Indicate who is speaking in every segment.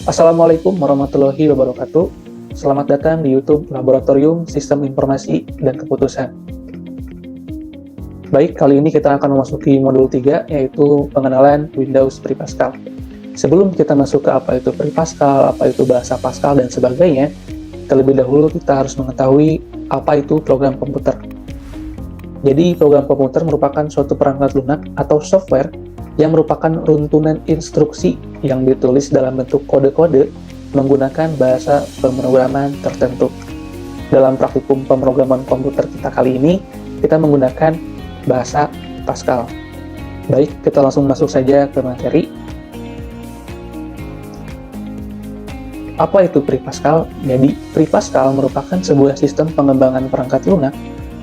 Speaker 1: Assalamualaikum warahmatullahi wabarakatuh. Selamat datang di YouTube Laboratorium Sistem Informasi dan Keputusan. Baik, kali ini kita akan memasuki modul 3, yaitu pengenalan Windows Pre-Pascal. Sebelum kita masuk ke apa itu Pre-Pascal, apa itu bahasa Pascal, dan sebagainya, terlebih dahulu kita harus mengetahui apa itu program komputer. Jadi, program komputer merupakan suatu perangkat lunak atau software yang merupakan runtunan instruksi yang ditulis dalam bentuk kode-kode menggunakan bahasa pemrograman tertentu. Dalam praktikum pemrograman komputer kita kali ini, kita menggunakan bahasa Pascal. Baik, kita langsung masuk saja ke materi. Apa itu Pre-Pascal? Jadi, Pre-Pascal merupakan sebuah sistem pengembangan perangkat lunak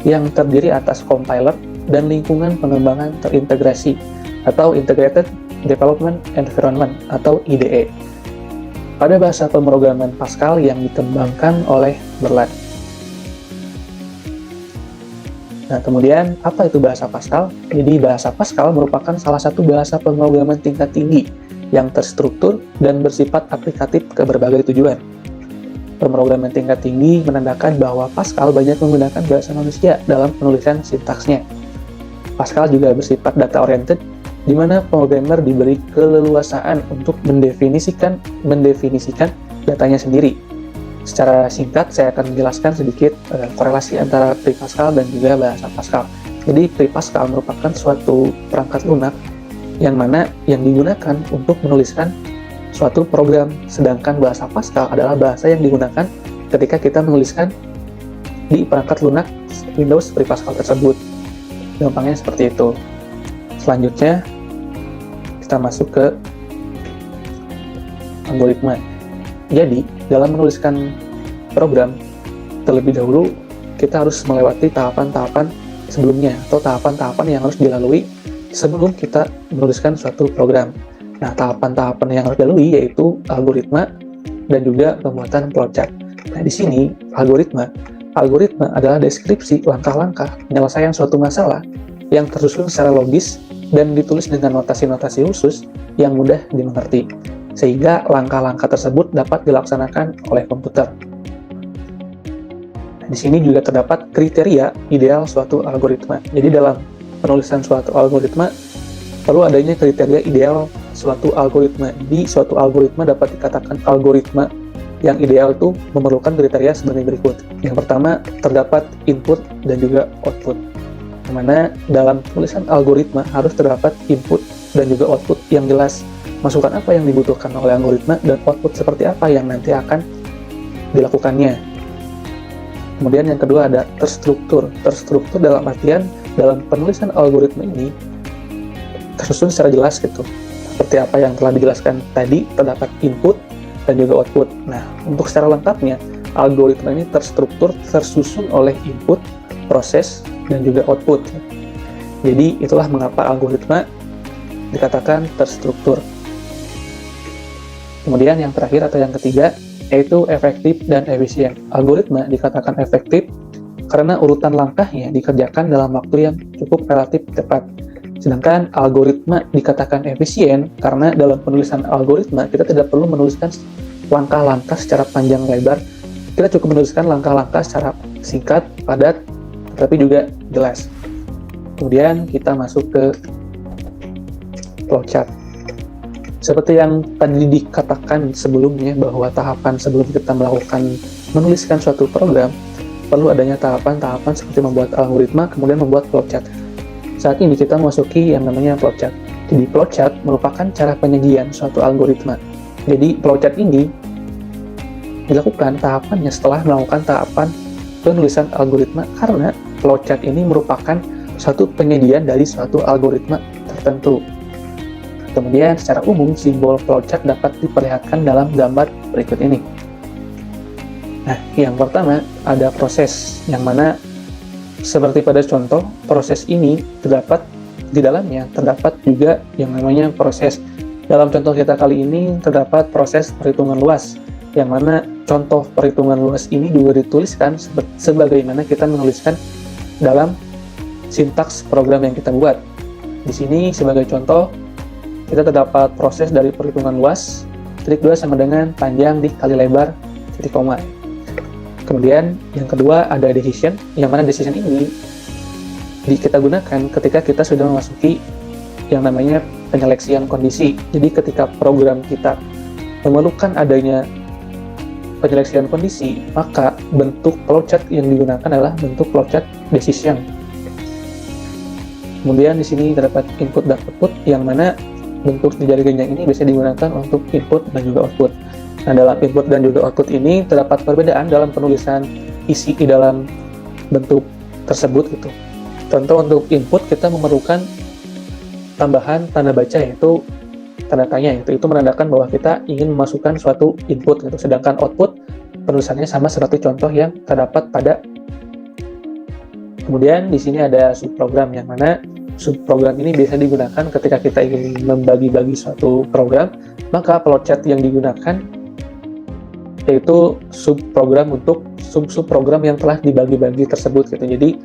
Speaker 1: yang terdiri atas compiler dan lingkungan pengembangan terintegrasi atau Integrated Development Environment atau IDE. Pada bahasa pemrograman Pascal yang dikembangkan oleh Berlin. Nah, kemudian apa itu bahasa Pascal? Jadi bahasa Pascal merupakan salah satu bahasa pemrograman tingkat tinggi yang terstruktur dan bersifat aplikatif ke berbagai tujuan. Pemrograman tingkat tinggi menandakan bahwa Pascal banyak menggunakan bahasa manusia dalam penulisan sintaksnya. Pascal juga bersifat data-oriented, di mana programmer diberi keleluasaan untuk mendefinisikan datanya sendiri. Secara singkat, saya akan menjelaskan sedikit korelasi antara Pre-Pascal dan juga bahasa Pascal. Jadi, Pre-Pascal merupakan suatu perangkat lunak yang digunakan untuk menuliskan suatu program, sedangkan bahasa Pascal adalah bahasa yang digunakan ketika kita menuliskan di perangkat lunak Windows Pre-Pascal tersebut. Gampangnya seperti itu. Selanjutnya, kita masuk ke algoritma. Jadi, dalam menuliskan program, terlebih dahulu kita harus melewati tahapan-tahapan sebelumnya, atau tahapan-tahapan yang harus dilalui sebelum kita menuliskan suatu program. Nah, tahapan-tahapan yang harus dilalui yaitu algoritma dan juga pembuatan flowchart. Nah, di sini algoritma adalah deskripsi langkah-langkah penyelesaian suatu masalah yang tersusun secara logis dan ditulis dengan notasi-notasi khusus yang mudah dimengerti, sehingga langkah-langkah tersebut dapat dilaksanakan oleh komputer. Nah, di sini juga terdapat kriteria ideal suatu algoritma. Jadi dalam penulisan suatu algoritma, perlu adanya kriteria ideal suatu algoritma. Jadi suatu algoritma dapat dikatakan algoritma yang ideal itu memerlukan kriteria sebagai berikut. Yang pertama, terdapat input dan juga output, di mana dalam tulisan algoritma harus terdapat input dan juga output yang jelas, masukan apa yang dibutuhkan oleh algoritma dan output seperti apa yang nanti akan dilakukannya. Kemudian yang kedua ada terstruktur. Terstruktur dalam artian dalam penulisan algoritma ini tersusun secara jelas gitu. Seperti apa yang telah dijelaskan tadi, terdapat input dan juga output. Nah, untuk secara lengkapnya, algoritma ini terstruktur, tersusun oleh input, proses, dan juga output. Jadi, itulah mengapa algoritma dikatakan terstruktur. Kemudian yang terakhir atau yang ketiga, yaitu efektif dan efisien. Algoritma dikatakan efektif karena urutan langkahnya dikerjakan dalam waktu yang cukup relatif cepat. Sedangkan algoritma dikatakan efisien karena dalam penulisan algoritma kita tidak perlu menuliskan langkah-langkah secara panjang lebar. Kita cukup menuliskan langkah-langkah secara singkat, padat, tetapi juga jelas. Kemudian kita masuk ke flowchart. Seperti yang tadi dikatakan sebelumnya, bahwa tahapan sebelum kita menuliskan suatu program, perlu adanya tahapan-tahapan seperti membuat algoritma, kemudian membuat flowchart. Saat ini kita memasuki yang namanya flowchart. Jadi flowchart merupakan cara penyajian suatu algoritma. Jadi flowchart ini dilakukan tahapannya setelah melakukan tahapan penulisan algoritma, karena flowchart ini merupakan suatu penyajian dari suatu algoritma tertentu. Kemudian secara umum simbol flowchart dapat diperlihatkan dalam gambar berikut ini. Nah, yang pertama ada proses, yang mana seperti pada contoh, proses ini terdapat di dalamnya terdapat juga yang namanya proses. Dalam contoh kita kali ini terdapat proses perhitungan luas, yang mana contoh perhitungan luas ini juga dituliskan sebagaimana kita menuliskan dalam sintaks program yang kita buat. Di sini sebagai contoh, kita terdapat proses dari perhitungan luas titik dua sama dengan panjang dikali lebar titik koma. Kemudian yang kedua ada decision, yang mana decision ini kita gunakan ketika kita sudah memasuki yang namanya penyeleksian kondisi. Jadi ketika program kita memerlukan adanya penyeleksian kondisi, maka bentuk flowchart yang digunakan adalah bentuk flowchart decision. Kemudian di sini terdapat input dan output, yang mana bentuk di jari genjang ini bisa digunakan untuk input dan juga output. Nah, dalam input dan juga output ini terdapat perbedaan dalam penulisan isi di dalam bentuk tersebut gitu. Contoh untuk input kita memerlukan tambahan tanda baca, yaitu tanda tanya, itu menandakan bahwa kita ingin memasukkan suatu input gitu. Sedangkan output penulisannya sama seperti contoh yang terdapat pada. Kemudian di sini ada subprogram, yang mana subprogram ini biasa digunakan ketika kita ingin membagi-bagi suatu program, maka flowchart yang digunakan yaitu subprogram untuk sub-subprogram yang telah dibagi-bagi tersebut gitu. Jadi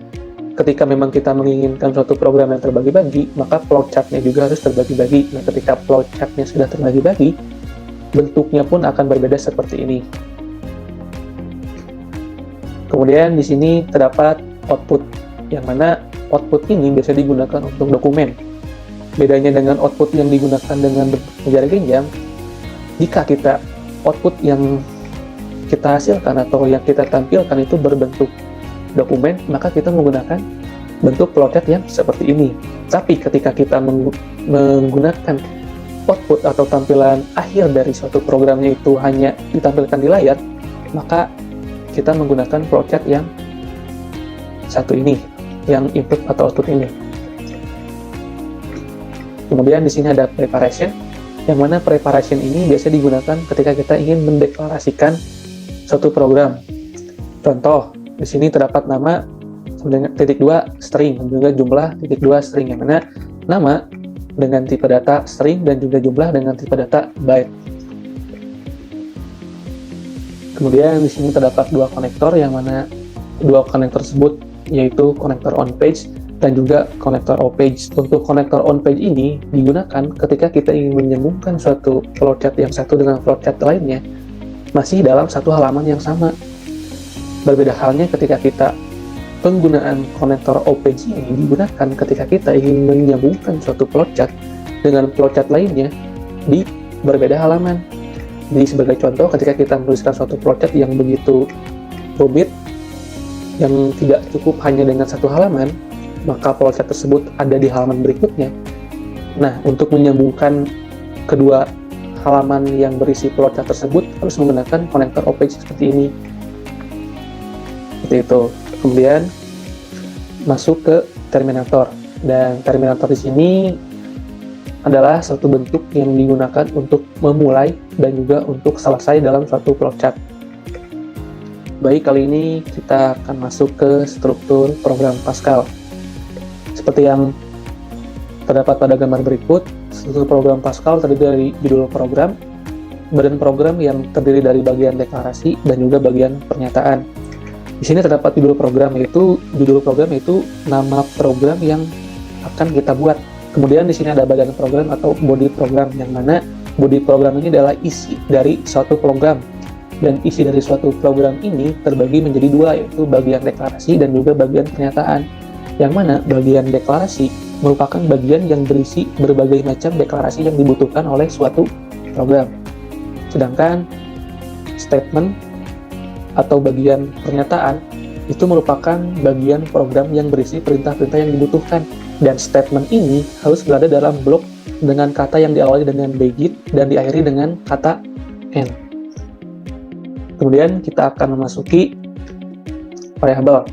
Speaker 1: ketika memang kita menginginkan suatu program yang terbagi-bagi, maka flowchart-nya juga harus terbagi-bagi. Nah, ketika flowchart-nya sudah terbagi-bagi, bentuknya pun akan berbeda seperti ini. Kemudian di sini terdapat output, yang mana output ini biasa digunakan untuk dokumen. Bedanya dengan output yang digunakan dengan bentuk jari genjang, jika kita output yang kita hasilkan atau yang kita tampilkan itu berbentuk dokumen, maka kita menggunakan bentuk flowchart yang seperti ini. Tapi ketika kita menggunakan output atau tampilan akhir dari suatu programnya itu hanya ditampilkan di layar, maka kita menggunakan flowchart yang satu ini, yang input atau output ini. Kemudian di sini ada preparation, yang mana preparation ini biasa digunakan ketika kita ingin mendeklarasikan suatu program. Contoh, di sini terdapat nama titik 2 string dan juga jumlah titik 2 string, yang mana nama dengan tipe data string dan juga jumlah dengan tipe data byte. Kemudian di sini terdapat dua konektor, yang mana dua konektor tersebut yaitu konektor on page dan juga konektor off page. Untuk konektor on page ini digunakan ketika kita ingin menyambungkan suatu flowchart yang satu dengan flowchart lainnya masih dalam satu halaman yang sama. Berbeda halnya ketika kita penggunaan konektor off page ini digunakan ketika kita ingin menyambungkan suatu flowchart dengan flowchart lainnya di berbeda halaman. Jadi sebagai contoh, ketika kita menuliskan suatu flowchart yang begitu rumit, yang tidak cukup hanya dengan satu halaman, maka flowchart tersebut ada di halaman berikutnya. Nah, untuk menyambungkan kedua halaman yang berisi flowchart tersebut harus menggunakan konektor off page seperti ini. Seperti itu. Kemudian masuk ke terminator, dan terminator di sini adalah suatu bentuk yang digunakan untuk memulai dan juga untuk selesai dalam suatu flowchart. Baik, kali ini kita akan masuk ke struktur program Pascal. Seperti yang terdapat pada gambar berikut, struktur program Pascal terdiri dari judul program, badan program yang terdiri dari bagian deklarasi dan juga bagian pernyataan. Di sini terdapat judul program yaitu nama program yang akan kita buat. Kemudian di sini ada bagian program atau body program, yang mana body program ini adalah isi dari suatu program. Dan isi dari suatu program ini terbagi menjadi dua, yaitu bagian deklarasi dan juga bagian pernyataan. Yang mana bagian deklarasi merupakan bagian yang berisi berbagai macam deklarasi yang dibutuhkan oleh suatu program. Sedangkan statement atau bagian pernyataan itu merupakan bagian program yang berisi perintah-perintah yang dibutuhkan. Dan statement ini harus berada dalam blok dengan kata yang diawali dengan begin dan diakhiri dengan kata end. Kemudian kita akan memasuki variabel,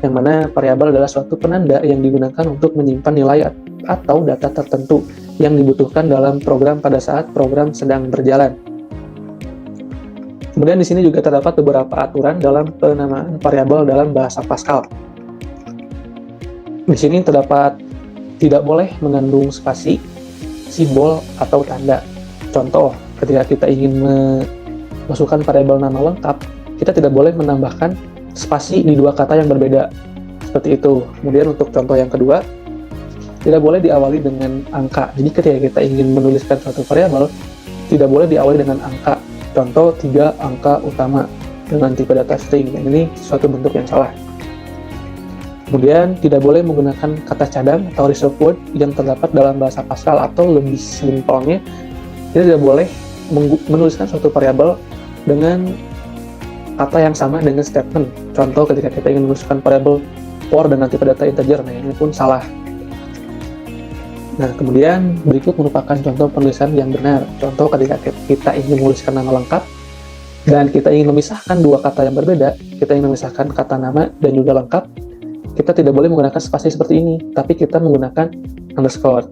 Speaker 1: yang mana variabel adalah suatu penanda yang digunakan untuk menyimpan nilai atau data tertentu yang dibutuhkan dalam program pada saat program sedang berjalan. Kemudian di sini juga terdapat beberapa aturan dalam penamaan variabel dalam bahasa Pascal. Di sini terdapat tidak boleh mengandung spasi, simbol, atau tanda. Contoh, ketika kita ingin masukkan variabel nama lengkap, kita tidak boleh menambahkan spasi di dua kata yang berbeda. Seperti itu. Kemudian untuk contoh yang kedua, tidak boleh diawali dengan angka. Jadi ketika kita ingin menuliskan suatu variabel, tidak boleh diawali dengan angka. Contoh 3 angka utama dengan tipe data string. Ini suatu bentuk yang salah. Kemudian tidak boleh menggunakan kata cadang atau reserved word yang terdapat dalam bahasa Pascal, atau lebih simpelnya kita tidak boleh menuliskan suatu variabel dengan kata yang sama dengan statement. Contoh ketika kita ingin menuliskan variabel for dengan tipe data integer, nah ini pun salah. Nah, kemudian berikut merupakan contoh penulisan yang benar. Contoh ketika kita ingin menuliskan nama lengkap dan kita ingin memisahkan dua kata yang berbeda, kita ingin memisahkan kata nama dan juga lengkap, kita tidak boleh menggunakan spasi seperti ini, tapi kita menggunakan underscore.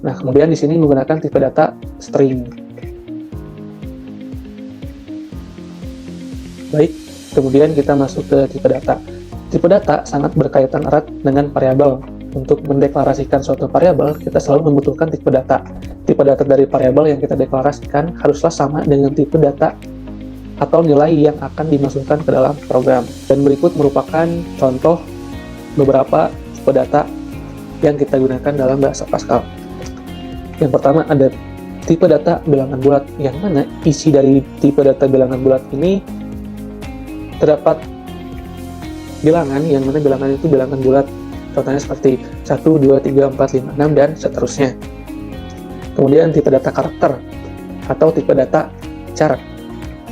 Speaker 1: Nah, kemudian di sini menggunakan tipe data string. Baik, kemudian kita masuk ke tipe data. Tipe data sangat berkaitan erat dengan variabel. Untuk mendeklarasikan suatu variabel, kita selalu membutuhkan tipe data. Tipe data dari variabel yang kita deklarasikan haruslah sama dengan tipe data atau nilai yang akan dimasukkan ke dalam program. Dan berikut merupakan contoh beberapa tipe data yang kita gunakan dalam bahasa Pascal. Yang pertama ada tipe data bilangan bulat, yang mana isi dari tipe data bilangan bulat ini terdapat bilangan, yang mana bilangan itu bilangan bulat. Contohnya seperti 1, 2, 3, 4, 5, 6, dan seterusnya. Kemudian tipe data karakter atau tipe data char,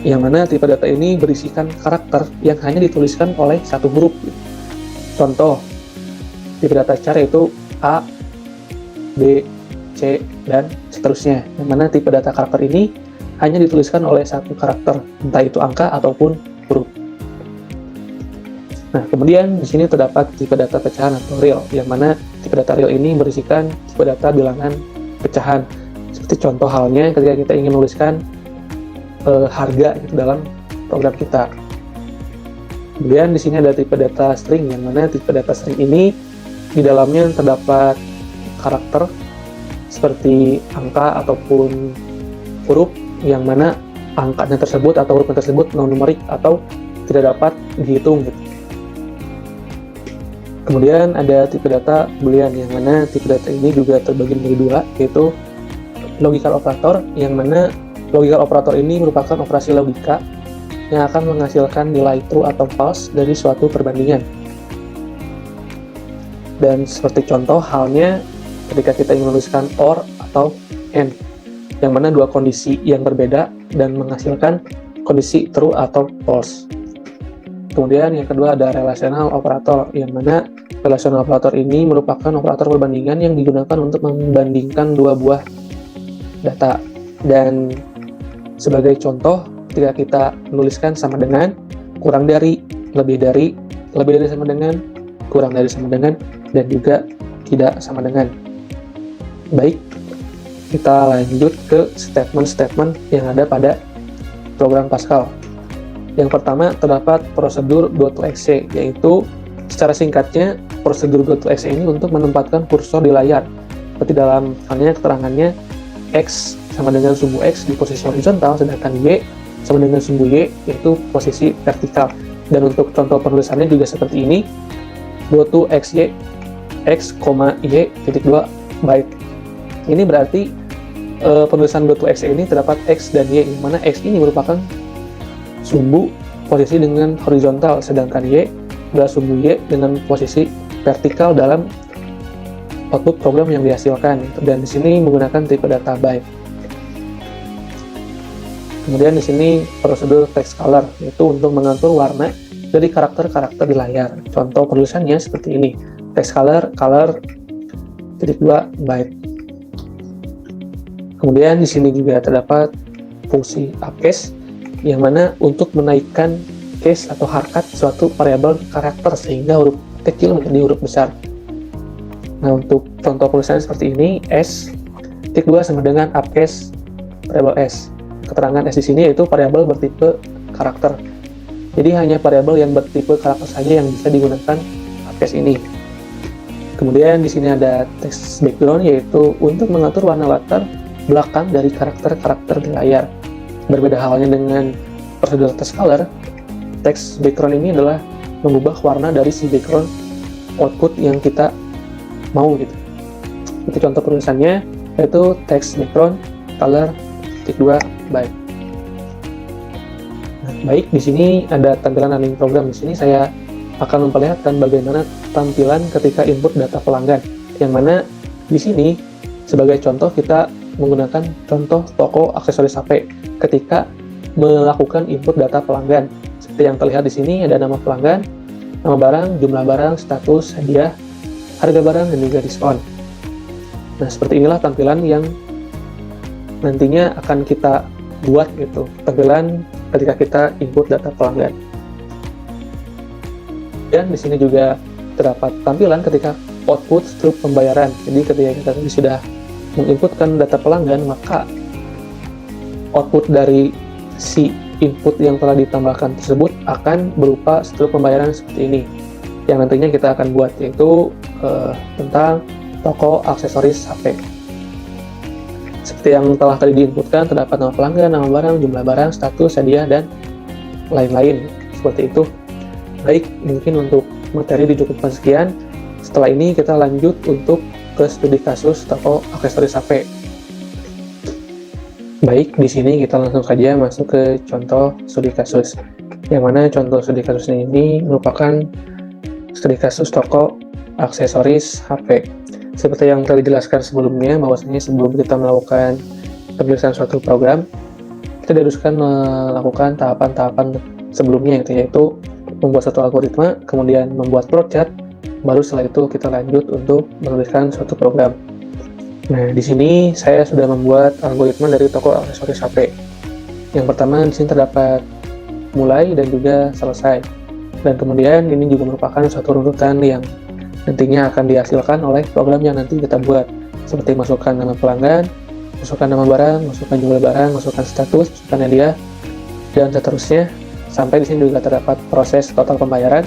Speaker 1: yang mana tipe data ini berisikan karakter yang hanya dituliskan oleh satu huruf. Contoh, tipe data char itu A, B, C, dan seterusnya. Yang mana tipe data karakter ini hanya dituliskan oleh satu karakter, entah itu angka ataupun huruf. Nah, kemudian di sini terdapat tipe data pecahan atau real, yang mana tipe data real ini berisikan tipe data bilangan pecahan. Seperti contoh halnya ketika kita ingin menuliskan harga dalam program kita. Kemudian di sini ada tipe data string, yang mana tipe data string ini di dalamnya terdapat karakter seperti angka ataupun huruf, yang mana angkanya tersebut atau hurufnya tersebut non-numerik atau tidak dapat dihitung gitu. Kemudian ada tipe data boolean, yang mana tipe data ini juga terbagi menjadi dua, yaitu logical operator, yang mana logical operator ini merupakan operasi logika yang akan menghasilkan nilai true atau false dari suatu perbandingan. Dan seperti contoh halnya ketika kita ingin menuliskan or atau and, yang mana dua kondisi yang berbeda dan menghasilkan kondisi true atau false. Kemudian yang kedua ada relational operator, yang mana relational operator ini merupakan operator perbandingan yang digunakan untuk membandingkan dua buah data. Dan sebagai contoh, ketika kita menuliskan sama dengan, kurang dari, lebih dari sama dengan, kurang dari sama dengan, dan juga tidak sama dengan. Baik, kita lanjut ke statement-statement yang ada pada program Pascal. Yang pertama terdapat prosedur .exe, yaitu secara singkatnya prosedur .exe ini untuk menempatkan kursor di layar. Seperti dalam halnya keterangannya, X sama dengan sumbu X di posisi horizontal, sedangkan Y sama dengan sumbu Y yaitu posisi vertikal. Dan untuk contoh penulisannya juga seperti ini, .xy X, Y, titik 2 byte. Ini berarti penulisan .exe ini terdapat X dan Y, yang mana X ini merupakan sumbu posisi dengan horizontal, sedangkan Y adalah sumbu Y dengan posisi vertikal dalam output program yang dihasilkan. Dan di sini menggunakan tipe data byte. Kemudian di sini prosedur text color, yaitu untuk mengatur warna dari karakter-karakter di layar. Contoh penulisannya seperti ini, text color titik 2 byte. Kemudian di sini juga terdapat fungsi upcase, yang mana untuk menaikkan case atau harkat suatu variabel karakter sehingga huruf kecil menjadi huruf besar. Nah, untuk contoh penulisannya seperti ini, S titik 2 sama dengan upcase variabel S. Keterangan S di sini yaitu variabel bertipe karakter. Jadi hanya variabel yang bertipe karakter saja yang bisa digunakan upcase ini. Kemudian di sini ada text background, yaitu untuk mengatur warna latar belakang dari karakter-karakter di layar. Berbeda halnya dengan prosedur text color, text background ini adalah mengubah warna dari si background output yang kita mau gitu. Itu contoh penulisannya, yaitu text background color byte. Nah, baik, di sini ada tampilan running program. Di sini saya akan memperlihatkan bagaimana tampilan ketika input data pelanggan. Yang mana di sini sebagai contoh kita menggunakan contoh toko aksesoris HP ketika melakukan input data pelanggan. Seperti yang terlihat di sini ada nama pelanggan, nama barang, jumlah barang, status, hadiah, harga barang, dan juga diskon. Nah, seperti inilah tampilan yang nantinya akan kita buat gitu, tampilan ketika kita input data pelanggan. Dan di sini juga terdapat tampilan ketika output struk pembayaran. Jadi ketika kita sudah menginputkan data pelanggan, maka output dari si input yang telah ditambahkan tersebut akan berupa struk pembayaran seperti ini, yang nantinya kita akan buat, yaitu tentang toko aksesoris HP. Seperti yang telah tadi diinputkan, terdapat nama pelanggan, nama barang, jumlah barang, status, hadiah, dan lain-lain. Seperti itu. Baik, mungkin untuk materi dicukupkan sekian. Setelah ini kita lanjut untuk ke studi kasus toko aksesoris HP. Baik, di sini kita langsung saja masuk ke contoh studi kasus. Yang mana contoh studi kasusnya ini merupakan studi kasus toko aksesoris HP. Seperti yang telah dijelaskan sebelumnya, bahwasanya sebelum kita melakukan penulisan suatu program, kita diharuskan melakukan tahapan-tahapan sebelumnya, yaitu membuat satu algoritma, kemudian membuat flowchart, baru setelah itu kita lanjut untuk menuliskan suatu program. Nah, di sini saya sudah membuat algoritma dari toko aksesoris HP. Yang pertama, di sini terdapat mulai dan juga selesai. Dan kemudian ini juga merupakan suatu runutan yang nantinya akan dihasilkan oleh program yang nanti kita buat. Seperti masukkan nama pelanggan, masukkan nama barang, masukkan jumlah barang, masukkan status, masukkan hadiah, dan seterusnya. Sampai di sini juga terdapat proses total pembayaran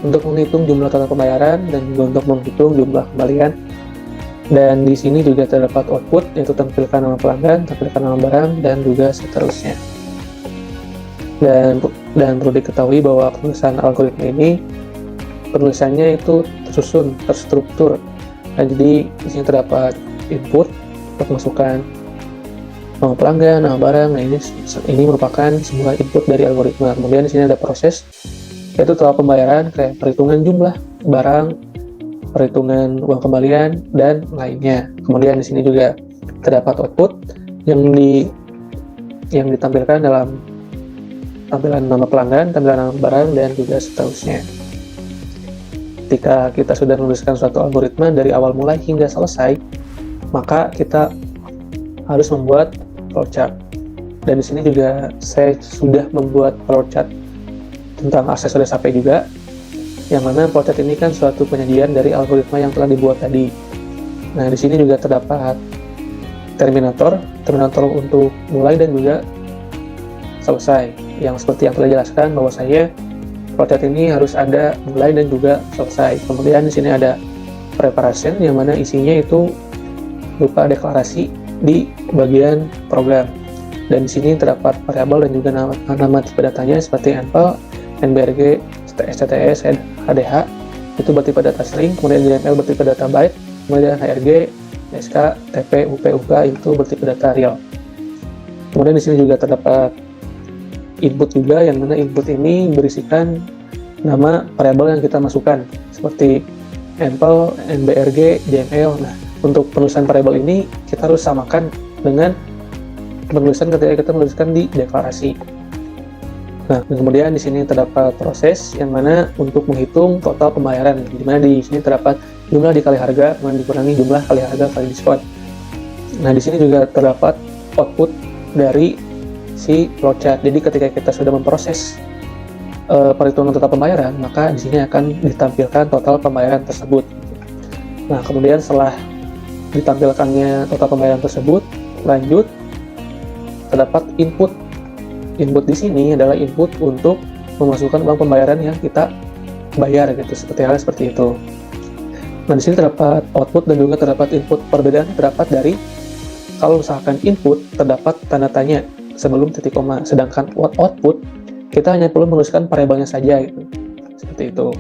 Speaker 1: untuk menghitung jumlah total pembayaran dan juga untuk menghitung jumlah kembalian. Dan di sini juga terdapat output, yaitu tampilkan nama pelanggan, tampilkan nama barang, dan juga seterusnya. Dan perlu diketahui bahwa penulisan algoritma ini penulisannya itu tersusun, terstruktur. Dan jadi di sini terdapat input untuk masukkan nama pelanggan, nama barang. Nah, ini merupakan sebuah input dari algoritma. Kemudian di sini ada proses, yaitu total pembayaran, kayak perhitungan jumlah barang, perhitungan uang kembalian, dan lainnya. Kemudian di sini juga terdapat output yang ditampilkan dalam tampilan nama pelanggan, tampilan nama barang, dan juga seterusnya. Ketika kita sudah menuliskan suatu algoritma dari awal mulai hingga selesai, maka kita harus membuat flowchart. Dan di sini juga saya sudah membuat flowchart tentang aksesoris HP juga, yang mana flowchart ini kan suatu penyajian dari algoritma yang telah dibuat tadi. Nah, di sini juga terdapat terminator untuk mulai dan juga selesai, yang seperti yang telah dijelaskan bahwa saya flowchart ini harus ada mulai dan juga selesai. Kemudian di sini ada preparation, yang mana isinya itu berupa deklarasi di bagian program. Dan di sini terdapat variabel dan juga nama tipe datanya seperti envel, nbrg, stts, hdh itu bertipe data string, kemudian yml bertipe data byte, kemudian hrg, sk, tp, up, uk itu bertipe data real. Kemudian di sini juga terdapat input juga, yang mana input ini berisikan nama variabel yang kita masukkan seperti envel, nbrg, jml. Nah, untuk penulisan variabel ini kita harus samakan dengan penulisan ketika kita menuliskan di deklarasi. Nah, kemudian di sini terdapat proses yang mana untuk menghitung total pembayaran, di mana di sini terdapat jumlah dikali harga kemudian dikurangi jumlah kali harga kali diskon. Nah, di sini juga terdapat output dari si flowchart. Jadi ketika kita sudah memproses perhitungan total pembayaran, maka di sini akan ditampilkan total pembayaran tersebut. Nah, kemudian setelah ditampilkannya total pembayaran tersebut, lanjut terdapat input. Input di sini adalah input untuk memasukkan uang pembayaran yang kita bayar gitu, seperti itu. Nah, di sini terdapat output dan juga terdapat input. Perbedaan terdapat dari kalau misalkan input terdapat tanda tanya sebelum titik koma, sedangkan output kita hanya perlu menuliskan variabelnya saja gitu. Seperti itu.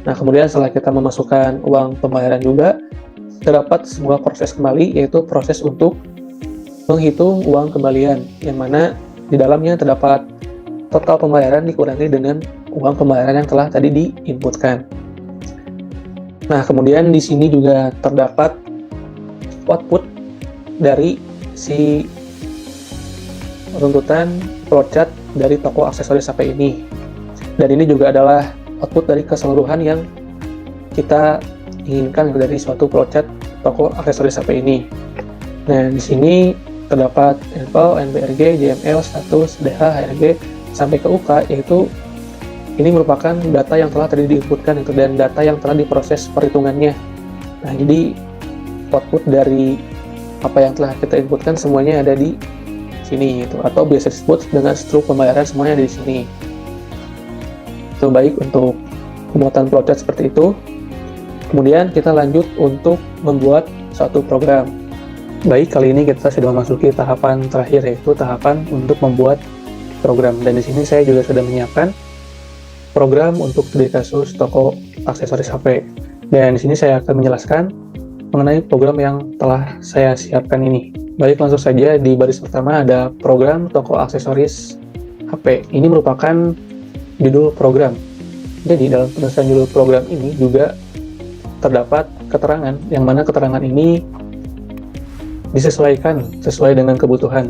Speaker 1: Nah, kemudian setelah kita memasukkan uang pembayaran juga terdapat sebuah proses kembali, yaitu proses untuk menghitung uang kembalian, yang mana di dalamnya terdapat total pembayaran dikurangi dengan uang pembayaran yang telah tadi diinputkan. Nah, kemudian di sini juga terdapat output dari si runtutan flowchart dari toko aksesoris HP ini. Dan ini juga adalah output dari keseluruhan yang kita inginkan dari suatu flowchart toko aksesoris HP ini. Nah, di sini terdapat info, NBRG, JML, status, DH, HRG, sampai ke UK, yaitu ini merupakan data yang telah tadi diinputkan itu, dan data yang telah diproses perhitungannya. Nah, jadi output dari apa yang telah kita inputkan semuanya ada di sini, gitu, atau biasa disebut dengan struk pembayaran semuanya ada di sini. Itu baik untuk pembuatan flowchart seperti itu. Kemudian kita lanjut untuk membuat suatu program. Baik, kali ini kita sudah memasuki tahapan terakhir, yaitu tahapan untuk membuat program. Dan di sini saya juga sudah menyiapkan program untuk studi kasus toko aksesoris HP. Dan di sini saya akan menjelaskan mengenai program yang telah saya siapkan ini. Baik, langsung saja di baris pertama ada program toko aksesoris HP. Ini merupakan judul program. Jadi dalam penulisan judul program ini juga terdapat keterangan, yang mana keterangan ini disesuaikan sesuai dengan kebutuhan.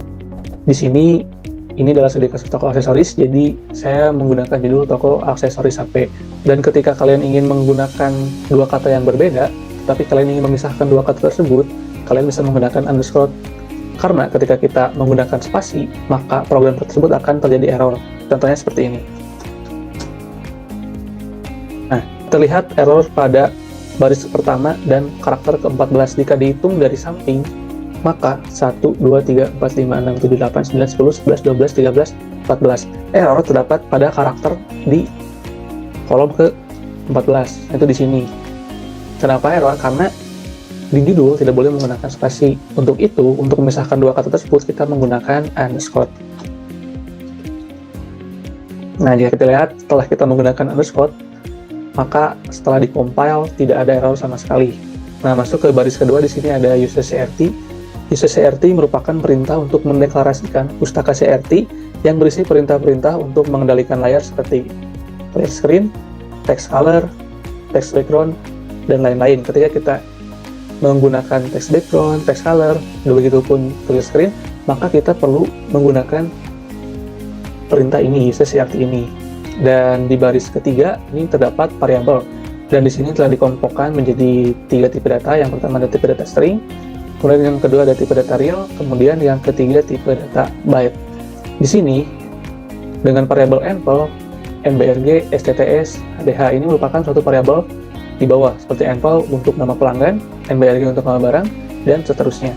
Speaker 1: Di sini ini adalah studi kasus toko aksesoris, jadi saya menggunakan judul toko aksesoris HP. Dan ketika kalian ingin menggunakan dua kata yang berbeda, tapi kalian ingin memisahkan dua kata tersebut, kalian bisa menggunakan underscore. Karena ketika kita menggunakan spasi, maka program tersebut akan terjadi error. Contohnya seperti ini. Nah, terlihat error pada baris pertama dan karakter ke-14. Jika dihitung dari samping, maka 1, 2, 3, 4, 5, 6, 7, 8, 9, 10, 11, 12, 13, 14. Error terdapat pada karakter di kolom ke-14, itu di sini. Kenapa error? Karena di judul tidak boleh menggunakan spasi. Untuk itu, untuk memisahkan dua kata tersebut, kita menggunakan underscore. Nah, jika kita lihat, setelah kita menggunakan underscore, maka setelah dikompil, tidak ada error sama sekali. Nah, masuk ke baris kedua, di sini ada user CRT. User CRT merupakan perintah untuk mendeklarasikan pustaka CRT yang berisi perintah-perintah untuk mengendalikan layar seperti clear screen, text color, text background, dan lain-lain. Ketika kita menggunakan text background, text color, begitupun clear screen, maka kita perlu menggunakan perintah ini, user CRT ini. Dan di baris ketiga, ini terdapat variabel. Dan di sini telah dikelompokkan menjadi 3 tipe data. Yang pertama ada tipe data string, kemudian yang kedua ada tipe data real, kemudian yang ketiga tipe data byte. Di sini, dengan variabel envel, MBRG, STTS, DH ini merupakan suatu variabel di bawah, seperti envel untuk nama pelanggan, MBRG untuk nama barang, dan seterusnya.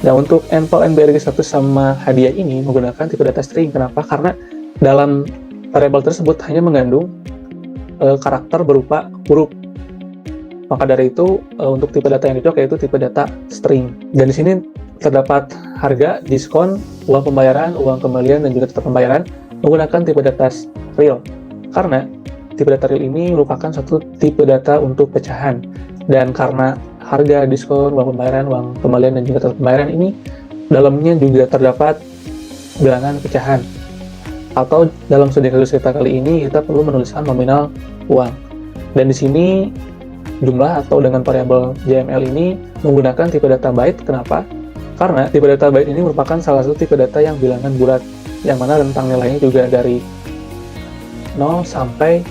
Speaker 1: Nah, untuk envel MBRG status sama hadiah ini menggunakan tipe data string. Kenapa? Karena dalam variabel tersebut hanya mengandung karakter berupa huruf. Maka dari itu, untuk tipe data yang dicocok yaitu tipe data string. Dan di sini terdapat harga, diskon, uang pembayaran, uang kembalian, dan juga tetap pembayaran menggunakan tipe data real. Karena tipe data real ini merupakan satu tipe data untuk pecahan. Dan karena harga, diskon, uang pembayaran, uang kembalian, dan juga tetap pembayaran ini dalamnya juga terdapat bilangan pecahan. Atau dalam studi kasus kita kali ini, kita perlu menuliskan nominal uang. Dan di sini jumlah atau dengan variabel JML ini menggunakan tipe data byte. Kenapa? Karena tipe data byte ini merupakan salah satu tipe data yang bilangan bulat, yang mana rentang nilainya juga dari 0 sampai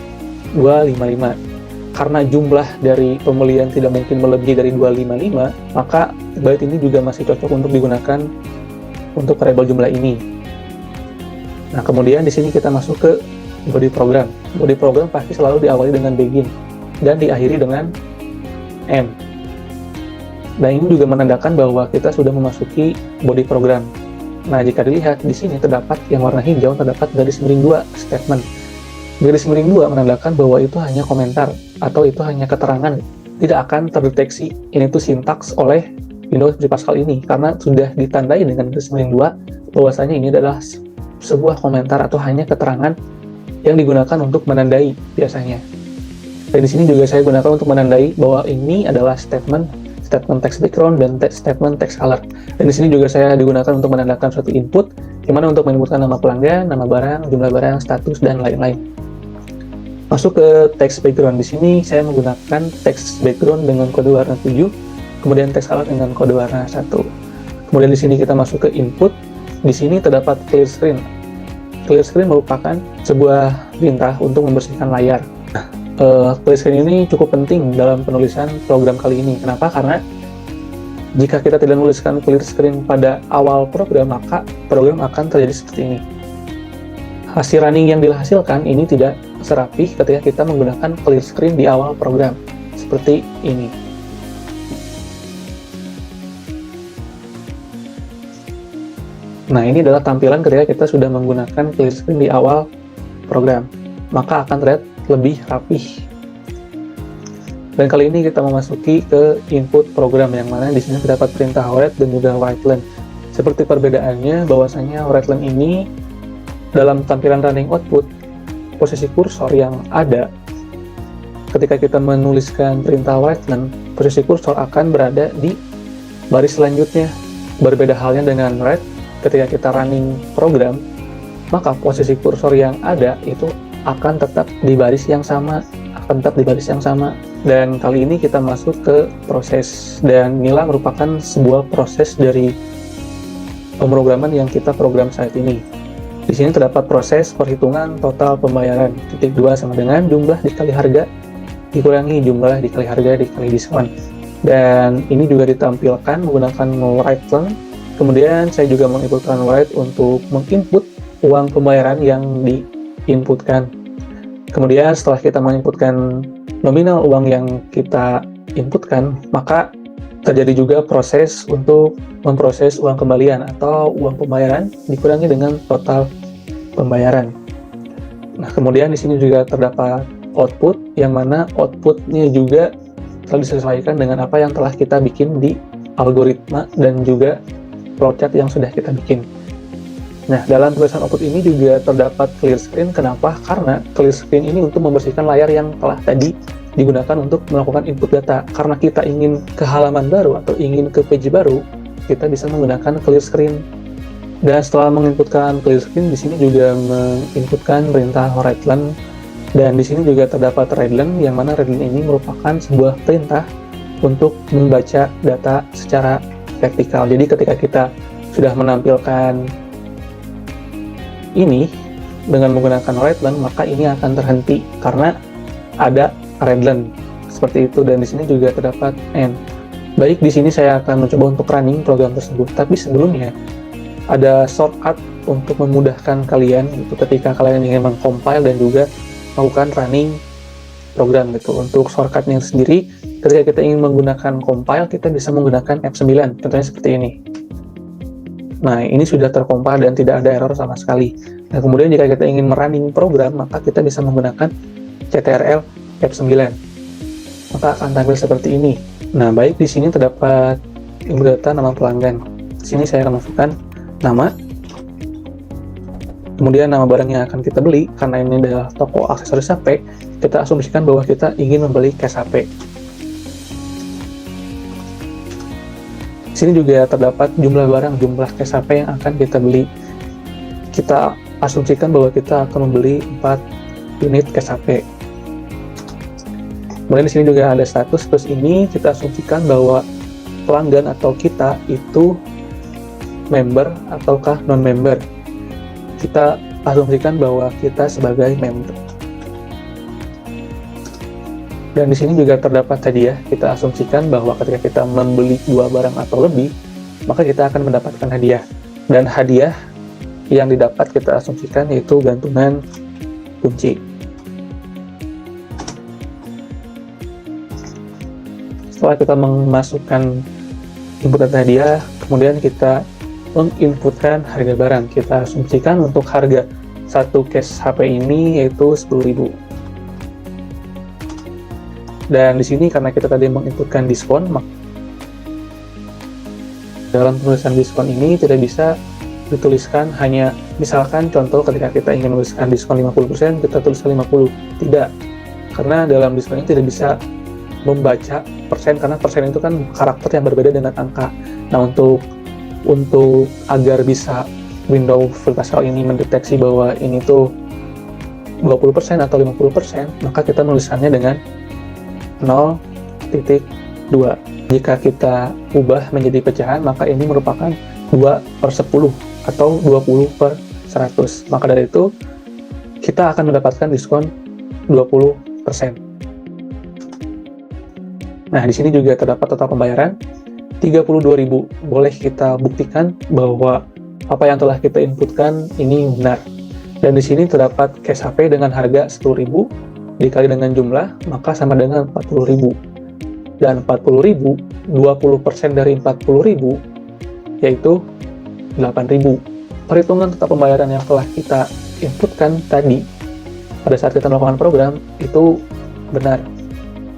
Speaker 1: 255. Karena jumlah dari pembelian tidak mungkin melebihi dari 255, maka byte ini juga masih cocok untuk digunakan untuk variabel jumlah ini. Nah, kemudian di sini kita masuk ke body program. Body program pasti selalu diawali dengan begin dan diakhiri dengan end. Dan ini juga menandakan bahwa kita sudah memasuki body program. Nah, jika dilihat di sini terdapat yang warna hijau, terdapat garis miring 2 statement. Garis miring 2 menandakan bahwa itu hanya komentar atau itu hanya keterangan, tidak akan terdeteksi ini tuh sintaks oleh Windows 3 Pascal ini karena sudah ditandai dengan garis miring 2 bahwasanya ini adalah sebuah komentar atau hanya keterangan yang digunakan untuk menandai biasanya. Dan di sini juga saya gunakan untuk menandai bahwa ini adalah statement statement text background, dan statement text alert. Dan di sini juga saya digunakan untuk menandakan suatu input, di mana untuk menginputkan nama pelanggan, nama barang, jumlah barang, status, dan lain-lain. Masuk ke text background. Di sini saya menggunakan text background dengan kode warna 7, kemudian text alert dengan kode warna 1. Kemudian di sini kita masuk ke input. Di sini terdapat clear screen. Clear screen merupakan sebuah perintah untuk membersihkan layar. Clear screen ini cukup penting dalam penulisan program kali ini. Kenapa? Karena jika kita tidak menuliskan clear screen pada awal program, maka program akan terjadi seperti ini. Hasil running yang dihasilkan ini tidak serapih ketika kita menggunakan clear screen di awal program, seperti ini. Nah, ini adalah tampilan ketika kita sudah menggunakan clear screen di awal program, maka akan terlihat lebih rapih. Dan kali ini kita memasuki ke input program, yang mana di sini terdapat perintah read dan juga write line. Seperti perbedaannya, bahwasanya write line ini dalam tampilan running output, posisi kursor yang ada ketika kita menuliskan perintah write line, posisi kursor akan berada di baris selanjutnya. Berbeda halnya dengan read, ketika kita running program, maka posisi kursor yang ada itu akan tetap di baris yang sama, Dan kali ini kita masuk ke proses, dan inilah merupakan sebuah proses dari pemrograman yang kita program saat ini. Di sini terdapat proses perhitungan total pembayaran. Titik 2 sama dengan jumlah dikali harga dikurangi jumlah dikali harga dikali diskon. Dan ini juga ditampilkan menggunakan write line. Kemudian saya juga menginputkan write untuk menginput uang pembayaran yang diinputkan. Kemudian setelah kita menginputkan nominal uang yang kita inputkan, maka terjadi juga proses untuk memproses uang kembalian atau uang pembayaran dikurangi dengan total pembayaran. Nah, kemudian di sini juga terdapat output, yang mana outputnya juga telah disesuaikan dengan apa yang telah kita bikin di algoritma dan juga flowchart yang sudah kita bikin. Nah, dalam tulisan output ini juga terdapat clear screen. Kenapa? Karena clear screen ini untuk membersihkan layar yang telah tadi digunakan untuk melakukan input data. Karena kita ingin ke halaman baru atau ingin ke page baru, kita bisa menggunakan clear screen. Dan setelah menginputkan clear screen, di sini juga menginputkan perintah write line. Dan di sini juga terdapat read line, yang mana read line ini merupakan sebuah perintah untuk membaca data secara vertikal. Jadi ketika kita sudah menampilkan ini dengan menggunakan write line, maka ini akan terhenti karena ada read line seperti itu. Dan di sini juga terdapat end. Baik, di sini saya akan mencoba untuk running program tersebut. Tapi sebelumnya ada shortcut untuk memudahkan kalian itu ketika kalian ingin mengcompile dan juga melakukan running program gitu. Untuk shortcutnya sendiri, ketika kita ingin menggunakan compile, kita bisa menggunakan F9, contohnya seperti ini. Nah, ini sudah tercompile dan tidak ada error sama sekali. Nah, kemudian jika kita ingin merunning program, maka kita bisa menggunakan CTRL F9. Maka akan tampil seperti ini. Nah, baik, di sini terdapat input data nama pelanggan. Di sini saya akan masukkan nama, kemudian nama barang yang akan kita beli. Karena ini adalah toko aksesoris HP, kita asumsikan bahwa kita ingin membeli case HP. Di sini juga terdapat jumlah barang, jumlah case HP yang akan kita beli. Kita asumsikan bahwa kita akan membeli 4 unit case HP. Kemudian di sini juga ada status. Terus ini kita asumsikan bahwa pelanggan atau kita itu member ataukah non-member. Kita asumsikan bahwa kita sebagai member. Dan di sini juga terdapat hadiah. Kita asumsikan bahwa ketika kita membeli 2 barang atau lebih, maka kita akan mendapatkan hadiah. Dan hadiah yang didapat kita asumsikan yaitu gantungan kunci. Setelah kita memasukkan input data hadiah, kemudian kita menginputkan harga barang. Kita asumsikan untuk harga satu case HP ini yaitu 10.000. Dan di sini karena kita tadi menginputkan diskon, maka dalam penulisan diskon ini tidak bisa dituliskan hanya misalkan contoh ketika kita ingin menuliskan diskon 50%, kita tuliskan 50. Tidak. Karena dalam diskon ini tidak bisa membaca persen, karena persen itu kan karakter yang berbeda dengan angka. Nah, untuk agar bisa Windows Full Pascal ini mendeteksi bahwa ini tuh 20% atau 50%, maka kita menulisannya dengan 0.2. Jika kita ubah menjadi pecahan, maka ini merupakan 2/10 atau 20/100. Maka dari itu, kita akan mendapatkan diskon 20%. Nah, di sini juga terdapat total pembayaran 32.000. Boleh kita buktikan bahwa apa yang telah kita inputkan ini benar. Dan di sini terdapat cash HP dengan harga 10.000 dikali dengan jumlah, maka sama dengan 40.000. Dan 40.000, 20% dari 40.000 yaitu 8.000. Perhitungan total pembayaran yang telah kita inputkan tadi pada saat kita melakukan program itu benar.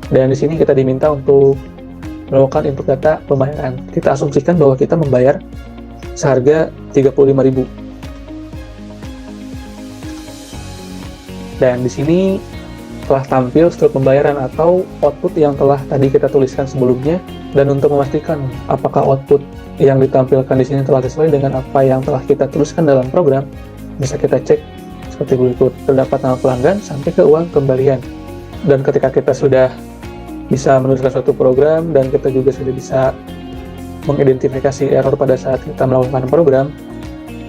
Speaker 1: Dan di sini kita diminta untuk melakukan input data pembayaran. Kita asumsikan bahwa kita membayar seharga 35.000. Dan di sini telah tampil struktur pembayaran atau output yang telah tadi kita tuliskan sebelumnya. Dan untuk memastikan apakah output yang ditampilkan di sini telah sesuai dengan apa yang telah kita tuliskan dalam program, bisa kita cek seperti berikut. Terdapat nama pelanggan sampai ke uang kembalian. Dan ketika kita sudah bisa menuliskan suatu program dan kita juga sudah bisa mengidentifikasi error pada saat kita melakukan program,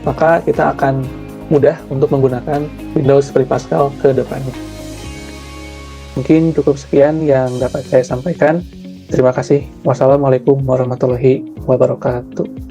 Speaker 1: maka kita akan mudah untuk menggunakan Windows Free Pascal ke depannya. Mungkin cukup sekian yang dapat saya sampaikan. Terima kasih. Wassalamualaikum warahmatullahi wabarakatuh.